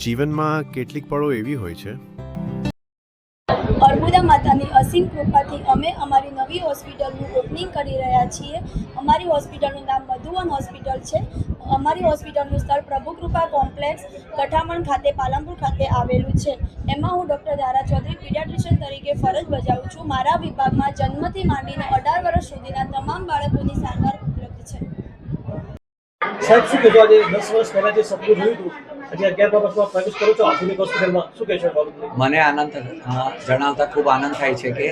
જીવનમાં કેટલીક પળો એવી હોય છે અર્બુદા માતાની અસીમ કૃપાથી અમે અમારી નવી હોસ્પિટલનું ઓપનિંગ કરી રહ્યા છીએ। અમારી હોસ્પિટલનું નામ મધુવન હોસ્પિટલ છે। અમારી હોસ્પિટલનું સ્થળ પ્રભુકૃપા કોમ્પ્લેક્સ કઠામણ ખાતે પાલનપુર ખાતે આવેલું છે। એમાં હું ડૉક્ટર ધારા ચૌધરી પીડિયાટ્રિશિયન તરીકે ફરજ બજાવું છું। મારા વિભાગમાં જન્મથી માંડીને 18 વર્ષ સુધીના તમામ બાળકોની સારવાર ઉપલબ્ધ છે। સાહેબ શું કહેશો, આજે 10 વર્ષ પહેલા જે સપનું જોયું હતું, આજે 11મા વર્ષમાં પ્રવેશ કરો છો આધુનિક હોસ્પિટલમાં, શું કહેશો બાબતે? મને આનંદ જણાવતા ખૂબ આનંદ થાય છે કે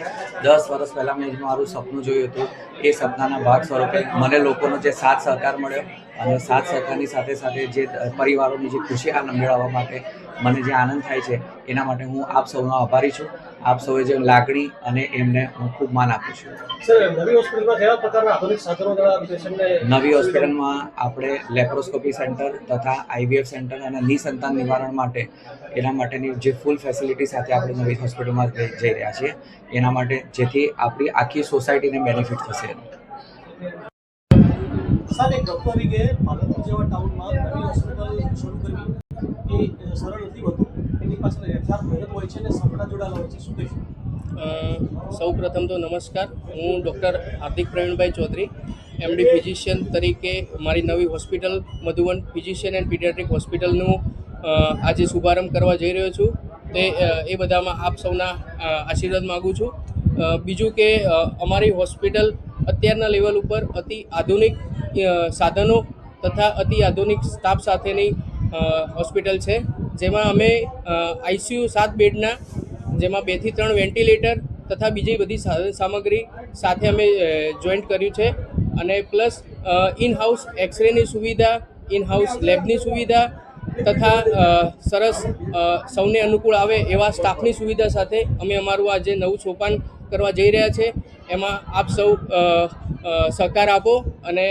10 વર્ષ પહેલાં મેં મારું સપનું જોયું હતું એ સપનાના ભાગ સ્વરૂપે મને લોકોનો જે સાથ સહકાર મળ્યો અને સાથ સહકારની સાથે સાથે જે પરિવારોની જે ખુશી મેળવવા માટે મને જે આનંદ થાય છે એના માટે હું આપ સૌનો આભારી છું। આપ સૌએ જે લાગણી અને એમને હું ખૂબ માન આપું છું। સર, નવી હોસ્પિટલમાં કેવા પ્રકારના આધુનિક સાધનો દ્વારા પેશન્ટને? નવી હોસ્પિટલમાં આપણે લેપ્રોસ્કોપી સેન્ટર તથા IVF સેન્ટર અને નિસંતાન નિવારણ માટે એના માટેની જે ફૂલ ફેસિલિટી સાથે આપણે નવી હોસ્પિટલમાં જઈ રહ્યા છીએ એના માટે, જેથી આપણી આખી સોસાયટીને બેનિફિટ થશે। સાહેબ, એક ડૉક્ટર તરીકે પાલનપુર જેવા ટાઉનમાં નવી હોસ્પિટલ શરૂ કરવી એ સરળ નથી હોતું, એની પાછળ યથાર્થ મહેનત હોય છે અને સપના જોડાયેલા હોય છે, શું કહીશું? સૌ પ્રથમ તો નમસ્કાર, હું ડૉક્ટર હાર્દિક પ્રવીણભાઈ ચૌધરી MD ફિઝિશિયન તરીકે મારી નવી hospital Madhuvan physician and paediatric હોસ્પિટલનું આજે શુભારંભ કરવા જઈ રહ્યો છું। એ બધામાં આપ સૌના આશીર્વાદ માગું છું। બીજું કે અમારી હોસ્પિટલ અત્યારના લેવલ ઉપર અતિ આધુનિક સાધનો તથા અતિ આધુનિક સ્ટાફ સાથેની હોસ્પિટલ છે, જેમાં અમે ICU 7 બેડના, જેમાં 2 થી 3 વેન્ટિલેટર તથા બીજી બધી સાધન સામગ્રી સાથે અમે જોઈન્ટ કર્યું છે। અને પ્લસ ઇન હાઉસ એક્સરેની સુવિધા, ઇન હાઉસ લેબની સુવિધા તથા સરસ સૌને અનુકૂળ આવે એવા સ્ટાફની સુવિધા સાથે અમે અમારું આ જે નવું સોપાન કરવા જઈ રહ્યા છે એમાં આપ સૌ સહકાર આપો અને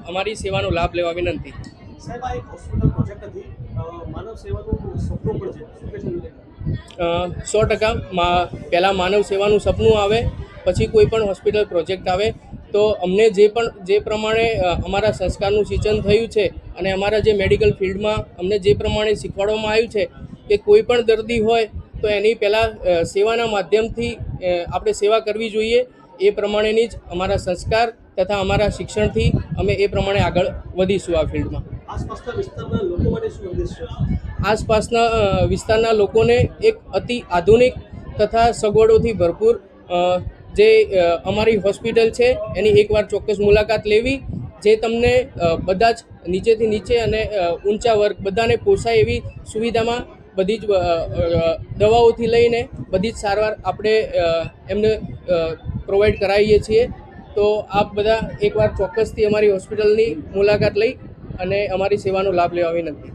અમારી સેવાનો લાભ લેવા વિનંતી। સાહેબ, આ એક હોસ્પિટલ પ્રોજેક્ટ નથી, માનવ સેવાનું સપનું પણ છે, શું કહેશો? 100% પહેલાં માનવ સેવાનું સપનું આવે, પછી કોઈ પણ હોસ્પિટલ પ્રોજેક્ટ આવે તો અમને જે પ્રમાણે અમારા સંસ્કારનું સિંચન થયું છે અને અમારા જે મેડિકલ ફિલ્ડમાં અમને જે પ્રમાણે શીખવાડવામાં આવ્યું છે કે કોઈ પણ દર્દી હોય તો એની પહેલાં સેવાના માધ્યમથી આપણે સેવા કરવી જોઈએ, એ પ્રમાણેની જ અમારા સંસ્કાર તથા અમારા શિક્ષણથી અમે એ પ્રમાણે આગળ વધીશું આ ફિલ્ડમાં। આસપાસના વિસ્તારના લોકો માટે શું સંદેશ છે? આસપાસના વિસ્તારના લોકોને એક અતિ આધુનિક તથા સગવડોથી ભરપૂર જે અમારી હોસ્પિટલ છે એની એકવાર ચોક્કસ મુલાકાત લેવી, જે તમને બધા જ નીચેથી નીચે અને ઊંચા વર્ગ બધાને પોસાય એવી સુવિધામાં બધી જ દવાઓથી લઈને બધી જ સારવાર આપણે એમને પ્રોવાઈડ કરાવીએ છીએ। તો આપ બધા એકવાર ચોક્કસથી અમારી હોસ્પિટલની મુલાકાત લઈ અને અમારી સેવાનો લાભ લેવા વિનંતી।